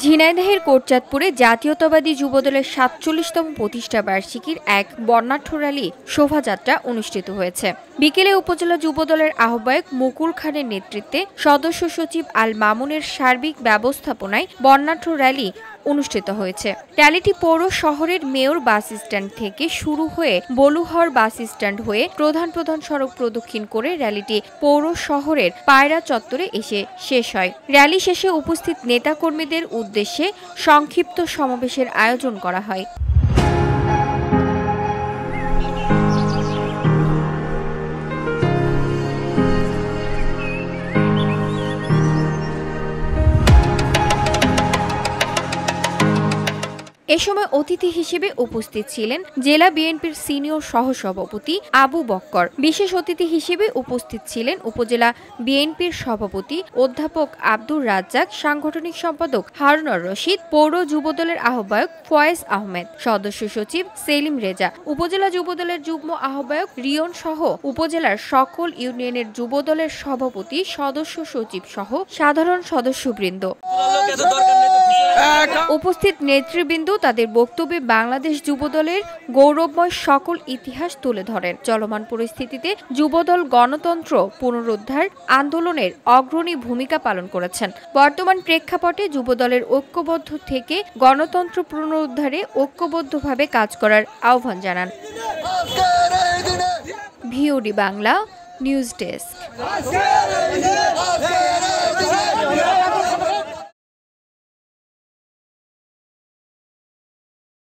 ঝিনাইদহের কোটচাঁদপুরে জাতীয়তাবাদী যুবদলের ৪৭তম প্রতিষ্ঠা বার্ষিকীর এক বর্ণাঢ্য র্যালি শোভাযাত্রা অনুষ্ঠিত হয়েছে। বিকেলে উপজেলা যুবদলের আহ্বায়ক মুকুল খানের নেতৃত্বে সদস্য সচিব আল মামুনের সার্বিক ব্যবস্থাপনায় বর্ণাঢ্য র্যালি অনুষ্ঠিত হয়েছে। র্যালিটি পৌর শহরের মেয়র বাস স্ট্যান্ড থেকে শুরু হয়ে বলুহর বাস স্ট্যান্ড হয়ে প্রধান সড়ক প্রদক্ষিণ করে র্যালিটি পৌর শহরের পায়রা চত্বরে এসে শেষ হয়। র্যালি শেষে উপস্থিত নেতাকর্মীদের উদ্দেশ্যে সংক্ষিপ্ত সমাবেশের আয়োজন করা হয়। এ সময় অতিথি হিসেবে উপস্থিত ছিলেন জেলা বিএনপির সিনিয়র সহসভাপতি আবু বক্কর। বিশেষ অতিথি হিসেবে উপস্থিত ছিলেন উপজেলা বিএনপির সভাপতি অধ্যাপক আব্দুর রাজ্জাক, সাংগঠনিক সম্পাদক হারুনুর রশিদ, পৌর যুবদলের আহ্বায়ক ফয়েজ আহমেদ, সদস্য সচিব সেলিম রেজা, উপজেলা যুবদলের যুগ্ম আহ্বায়ক রিয়ন সহ উপজেলার সকল ইউনিয়নের যুবদলের সভাপতি, সদস্য সচিব সহ সাধারণ সদস্যবৃন্দ। উপস্থিত নেতৃবৃন্দ তাদের বক্তব্যে বাংলাদেশ যুবদলের গৌরবময় সকল ইতিহাস তুলে ধরেন। চলমান পরিস্থিতিতে যুবদল গণতন্ত্র পুনরুদ্ধার আন্দোলনের অগ্রণী ভূমিকা পালন করেছেন। বর্তমান প্রেক্ষাপটে যুবদলের ঐক্যবদ্ধ থেকে গণতন্ত্র পুনরুদ্ধারে ঐক্যবদ্ধভাবে কাজ করার আহ্বান জানান। VOD Bangla news desk.